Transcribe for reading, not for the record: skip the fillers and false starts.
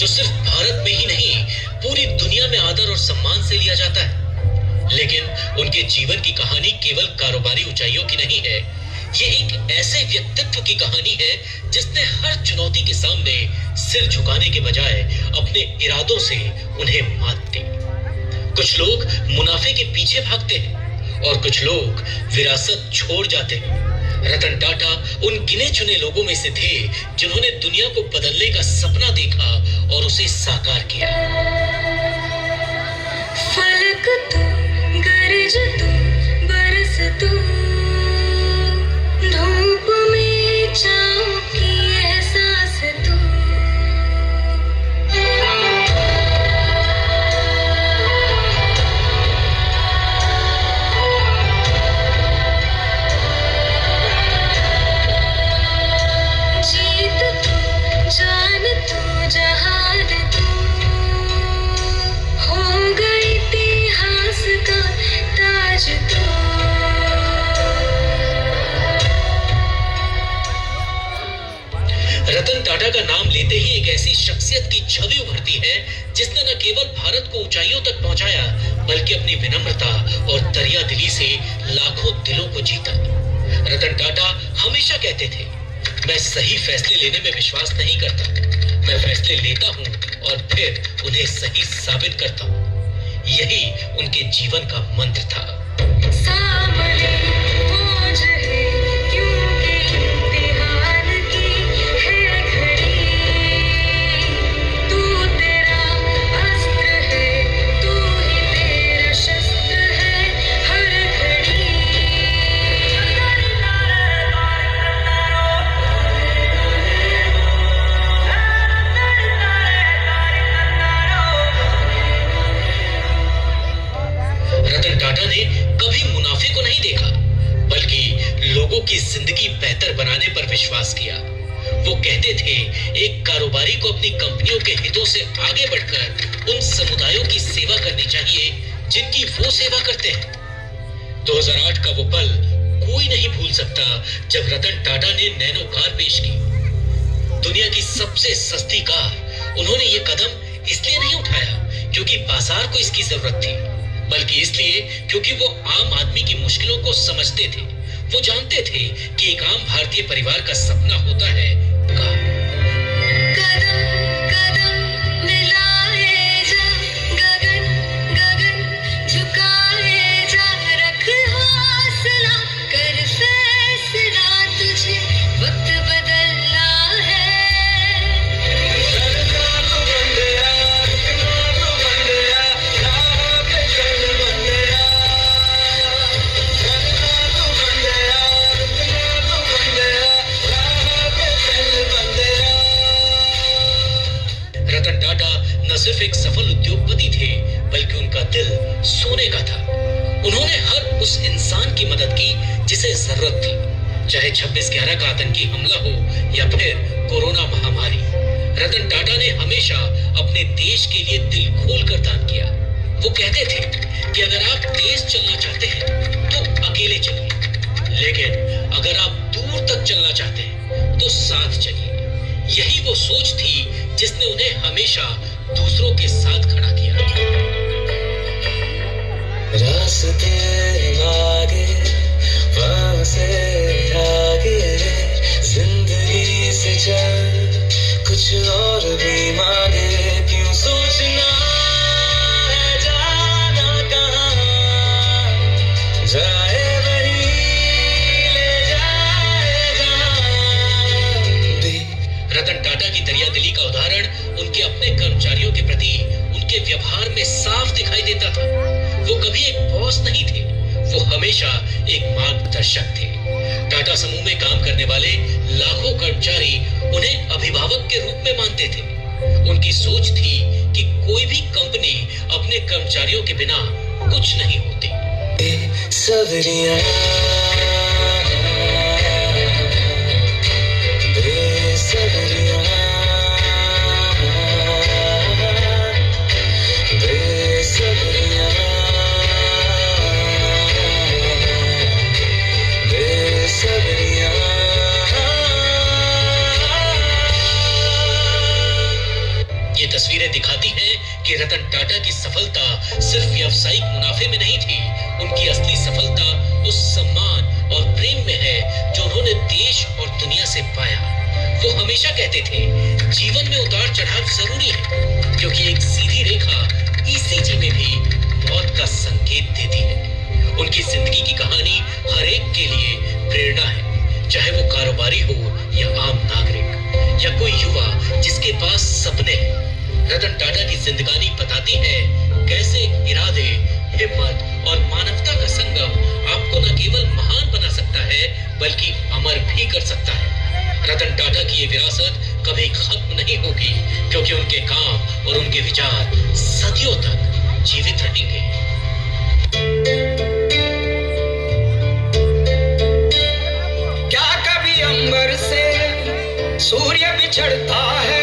जो सिर्फ भारत में ही नहीं पूरी दुनिया में आदर और सम्मान से लिया जाता है। लेकिन उनके जीवन की कहानी केवल कारोबारी ऊंचाइयों की नहीं है। ये एक ऐसे व्यक्तित्व की कहानी है जिसने हर चुनौती के सामने सिर झुकाने के बजाय अपने इरादों से उन्हें मात दी। कुछ लोग मुनाफे के पीछे भागते हैं और कुछ लोग विरासत छोड़ जाते हैं। रतन टाटा उन गिने चुने लोगों में से थे जिन्होंने दुनिया को बदलने का सपना देखा और उसे साकार किया। फलक तू, गरज तू, बरस तू, धूप में छाँव की एहसास तू। जीत तू, जान तू, जहान तू, हो गई इतिहास का ताज तू। रतन टाटा का नाम लेते ही एक ऐसी शख्सियत की छवि उभरती है जिसने न केवल भारत को ऊंचाइयों तक पहुंचाया बल्कि अपनी विनम्रता और दरियादिली से लाखों दिलों को जीता। रतन टाटा हमेशा कहते थे, मैं सही फैसले लेने में विश्वास नहीं करता, मैं फैसले लेता हूं और फिर उन्हें सही साबित करता हूं। यही उनके जीवन का मंत्र था। सामने मौज है क्योंकि इम्तिहान की है घड़ी, तू तेरा अस्त्र है, तू ही तेरा शस्त्र है हर घड़ी। रतन टाटा ने कभी मुनाफे को नहीं देखा बल्कि लोगों की जिंदगी बेहतर बनाने पर विश्वास किया। वो कहते थे, एक कारोबारी को अपनी कंपनियों के हितों से आगे बढ़कर उन समुदायों की सेवा करनी चाहिए जिनकी वो सेवा करते हैं। 2008 का वो पल कोई नहीं भूल सकता जब रतन टाटा ने नैनो कार पेश की। दुनिया की सबसे सस्ती कार। उन्होंने ये कदम इसलिए नहीं उठाया क्योंकि बाजार को इसकी जरूरत थी, बल्कि इसलिए क्योंकि वो आम आदमी की मुश्किलों को समझते थे। वो जानते थे कि एक आम भारतीय परिवार का सपना होता है कार। कदम कदम मिलाए जा, गगन गगन झुकाए जा, रख हौसला, कर फैसला, तुझे वक्त बदलना है। रतन टाटा न सिर्फ एक सफल उद्योगपति थे बल्कि उनका दिल सोने का था। उन्होंने हर उस इंसान की मदद की जिसे जरूरत थी, चाहे 26/11 का आतंकी हमला हो या फिर कोरोना महामारी। रतन टाटा ने हमेशा अपने देश के लिए दिल खोलकर दान किया। वो कहते थे कि अगर आप तेज चलना चाहते हैं तो अकेले चलिए, लेकिन अगर आप दूर तक चलना चाहते हैं तो साथ चलिए। यही वो सोच थी जिसने उन्हें हमेशा दूसरों के साथ खड़ा किया। रास्ते आगे, वहां से आगे, जिंदगी से चल कुछ और भी मांगे। क्यों सोचना है जाना कहाँ, जाए वही ले जाए जहाँ भी। रतन टाटा की दरियादिली का उदाहरण उनके अपने कर्मचारियों के प्रति उनके व्यवहार में साफ दिखाई देता था। वो कभी एक बॉस नहीं थे, वो हमेशा एक मार्गदर्शक थे। टाटा समूह में काम करने वाले लाखों कर्मचारी उन्हें अभिभावक के रूप में मानते थे। उनकी सोच थी कि कोई भी कंपनी अपने कर्मचारियों के बिना कुछ नहीं होती। सवरिया तस्वीरें दिखाती हैं कि रतन टाटा की सफलता सिर्फ व्यावसायिक मुनाफे में नहीं थी। उनकी असली सफलता उस सम्मान और प्रेम में है जो उन्होंने देश और दुनिया से पाया। वो हमेशा कहते थे, जीवन में उतार चढ़ाव जरूरी है, क्योंकि एक सीधी रेखा ईसीजी में भी मौत का संकेत देती है। उनकी जिंदगी की कहानी हर एक के लिए प्रेरणा है, चाहे वो कारोबारी हो या आम नागरिक या कोई युवा जिसके पास सपने हैं। रतन टाटा की जिंदगानी बताती है कैसे इरादे, हिम्मत और मानवता का संगम आपको न केवल महान बना सकता है बल्कि अमर भी कर सकता है। रतन टाटा की ये विरासत कभी खत्म नहीं होगी, क्योंकि उनके काम और उनके विचार सदियों तक जीवित रहेंगे। क्या कभी अंबर से सूर्य बिछड़ता है